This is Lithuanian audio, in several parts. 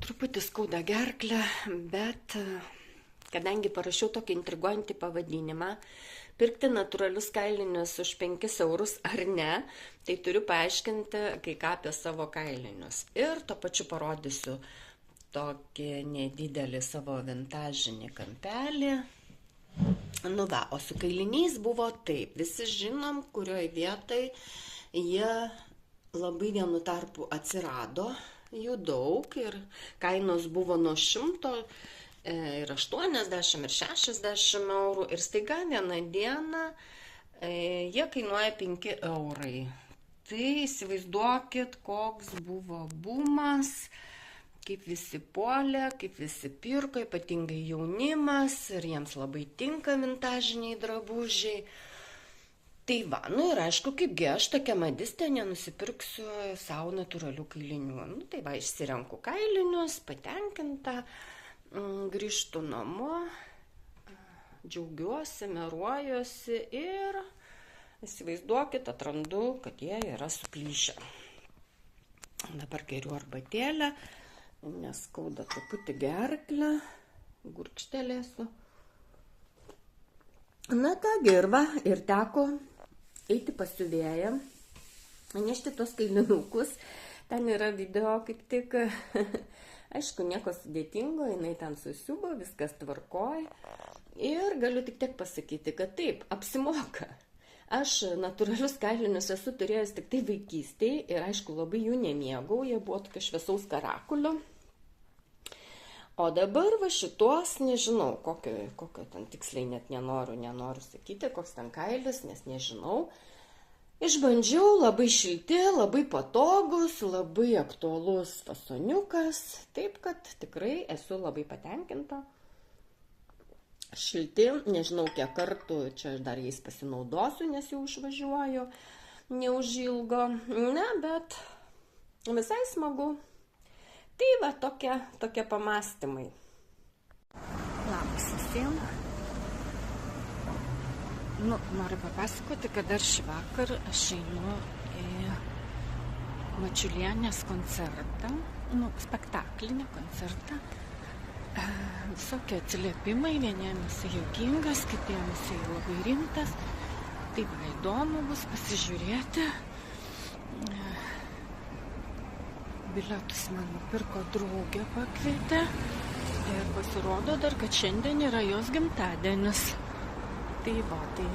truputį skauda gerklę, bet kadangi parašiau tokį intriguojantį pavadinimą, pirkti natūralius kailinius už 5 eurus ar ne, tai turiu paaiškinti kai ką apie savo kailinius. Ir tuo pačiu parodysiu tokį nedidelį savo vintažinį kampelį. Nu va, o su kailiniais buvo taip. Visi žinom, kurioje vietoj jie labai vienu tarpu atsirado, jų daug ir kainos buvo nuo 100 ir 80 ir 60 eurų ir staiga vieną dieną jie kainuoja 5 eurai. Tai įsivaizduokit, koks buvo bumas, kaip visi puolė, kaip visi pirko, ypatingai jaunimas ir jiems labai tinka vintažiniai drabužiai. Tai va, nu ir aišku, kaipgi aš tokia madistė nenusipirksiu savo natūralių kailinių. Nu tai va, išsirenku kailinius, patenkinta, grįžtu namo, džiaugiuosi, meruojuosi ir įsivaizduokit, atrandu, kad jie yra suplyšę. Dabar geriu arbatėlę, nes skauda truputį gerklę, gurkštelėsiu. Na kągi ir va, ir teko eiti pas siuvėją, nešti tos kailinukus. Ten yra video kaip tik, aišku, nieko sudėtingo, jinai ten susiuvo, viskas tvarkoj. Ir galiu tik tiek pasakyti, kad taip, apsimoka. Aš natūralius kailinius esu turėjęs tik tai vaikystėje ir aišku, labai jų nemėgau, jie buvo tokio šviesaus karakulio. O dabar va šituos, nežinau, kokio ten tiksliai net nenoriu sakyti, koks ten kailis, nes nežinau. Išbandžiau, labai šilti, labai patogus, labai aktualus fasoniukas, taip kad tikrai esu labai patenkinta. Šilti, nežinau kiek kartų, čia aš dar jais pasinaudosiu, nes jau išvažiuoju neužilgo, ne, bet visai smagu. Tai va, tokie pamastymai. Labas visiems. Noriu papasakoti, kad dar šį vakar aš einu į Mačiulienės koncertą, spektaklį, ne koncertą. Visokie atsiliepimai, vieniems jisai juokingas, kitiems jisai labai rimtas. Tai va, įdomu bus pasižiūrėti. Bilietus man nupirko draugė, pakvietė ir pasirodo dar, kad šiandien yra jos gimtadienis. Tai va, tai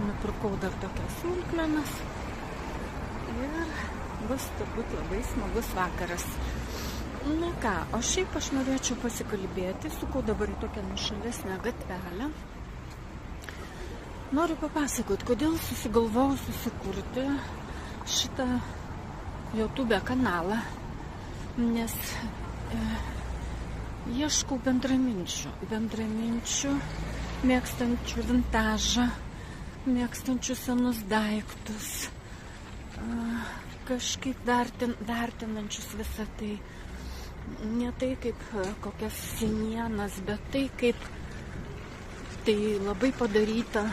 nupirkau dar tokias smulkmenas ir bus turbūt labai smagus vakaras. Na ką, o šiaip aš norėčiau pasikalbėti, sukau dabar į tokią nuošalesnę gatvelę. Noriu papasakoti, kodėl susigalvojau susikurti šitą YouTube kanalą, nes ieškau bendraminčių, mėgstančių vintažą, mėgstančių senus daiktus, kažkaip vertinančius visą tai, ne tai kaip kokias senienas, bet tai kaip tai labai padaryta,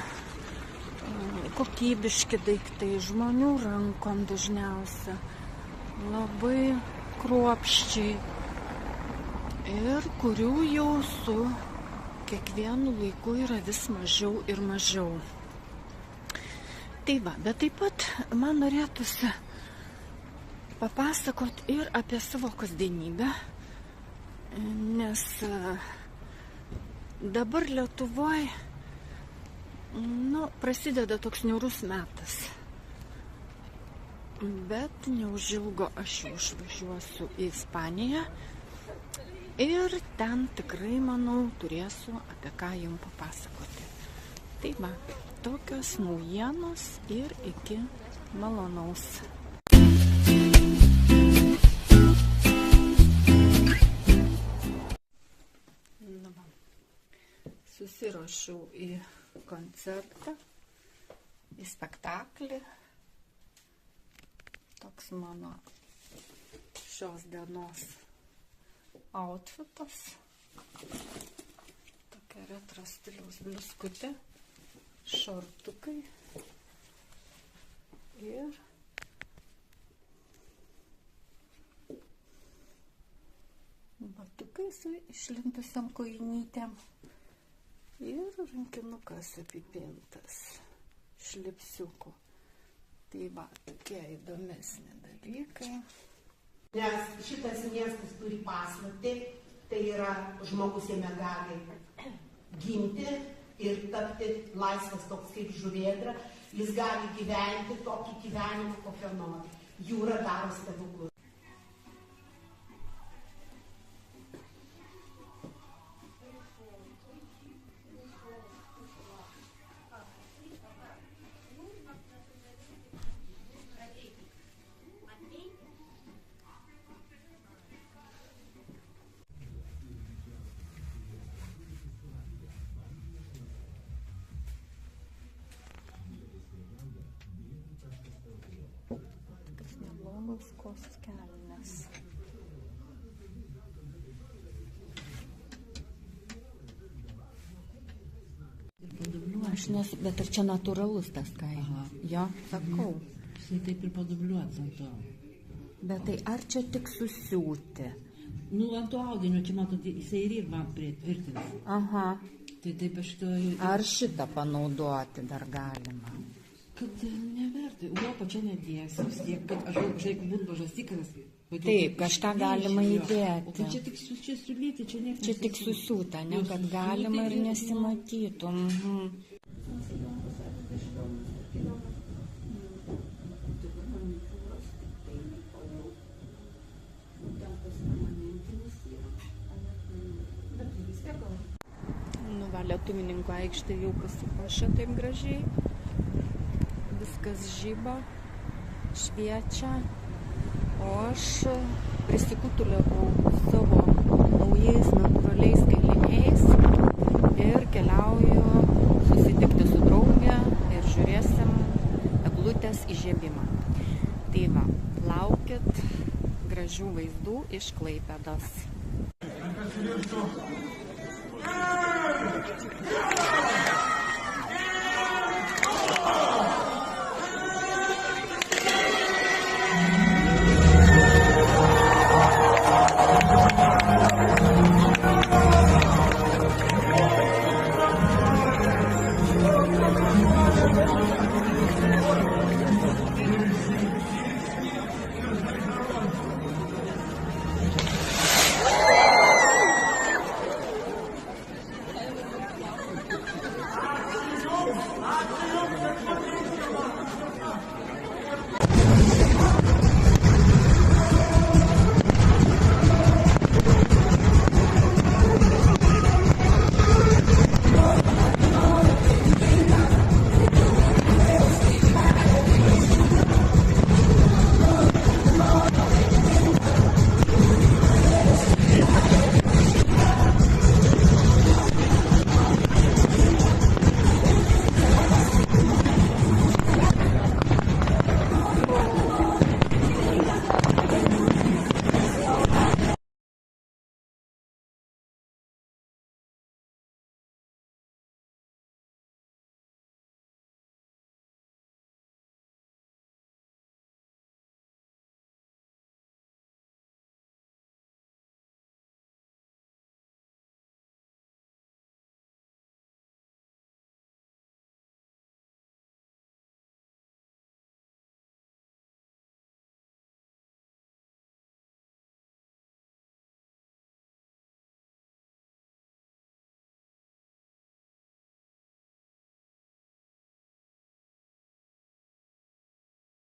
kokybiški daiktai, žmonių rankom dažniausia, labai kruopščiai ir kurių jau su kiekvienu laiku yra vis mažiau ir mažiau. Tai va, bet taip pat man norėtųsi papasakoti ir apie savo kasdienybę, nes dabar Lietuvoje prasideda toks niaurus metas. Bet neužilgo aš jau išvažiuosiu į Ispaniją ir ten tikrai, manau, turėsiu apie ką jums papasakoti. Tai va, tokios naujienos ir iki malonaus. Susiruošiau į koncertą, į spektaklį. Toks mano šios dienos outfitas. Tokia retro stiliaus bliuskutė, šortukai ir su išlintusiam kojinytėm. Ir rankinukas apipintas šlipsiuku. Tai va, tokie įdomesni dalykai. Nes šitas miestas turi paslaptį, tai yra žmogus jame gali gimti ir tapti laisvas toks kaip žuvėdra. Jis gali gyventi tokį gyvenimą, kokio nori. Jūra daro stebuklus. Kos kelnes. Aš nesu, bet ar čia natūralus tas kailis? Jo, sakau. Jisai taip ir padubliuotas ant to. Bet tai ar čia tik susiūti? Nu, ant to audinio, čia matot, jisai ir man pritvirtins. Aha. Tai taip aš to... Ar šitą panaudoti dar galima? Kad nevertai, Europą čia nedėsi vis tiek, kad aš jeigu būtų bažastikaras... Taip, kažką galima įdėti. O kad čia tik siūlyti, čia niekas... Čia tik susiūta, ne, kad galima ir nesimatytų. Nu, va, Lietuvininko aikštė jau pasipuošė taip gražiai. Viskas žiba, šviečia, o aš prisikutuliavau savo naujais natūraliais kailiniais ir keliauju susitikti su drauge ir žiūrėsim eglutės įžiebimą. Tai va, laukit gražių vaizdų iš Klaipėdos. Yeah!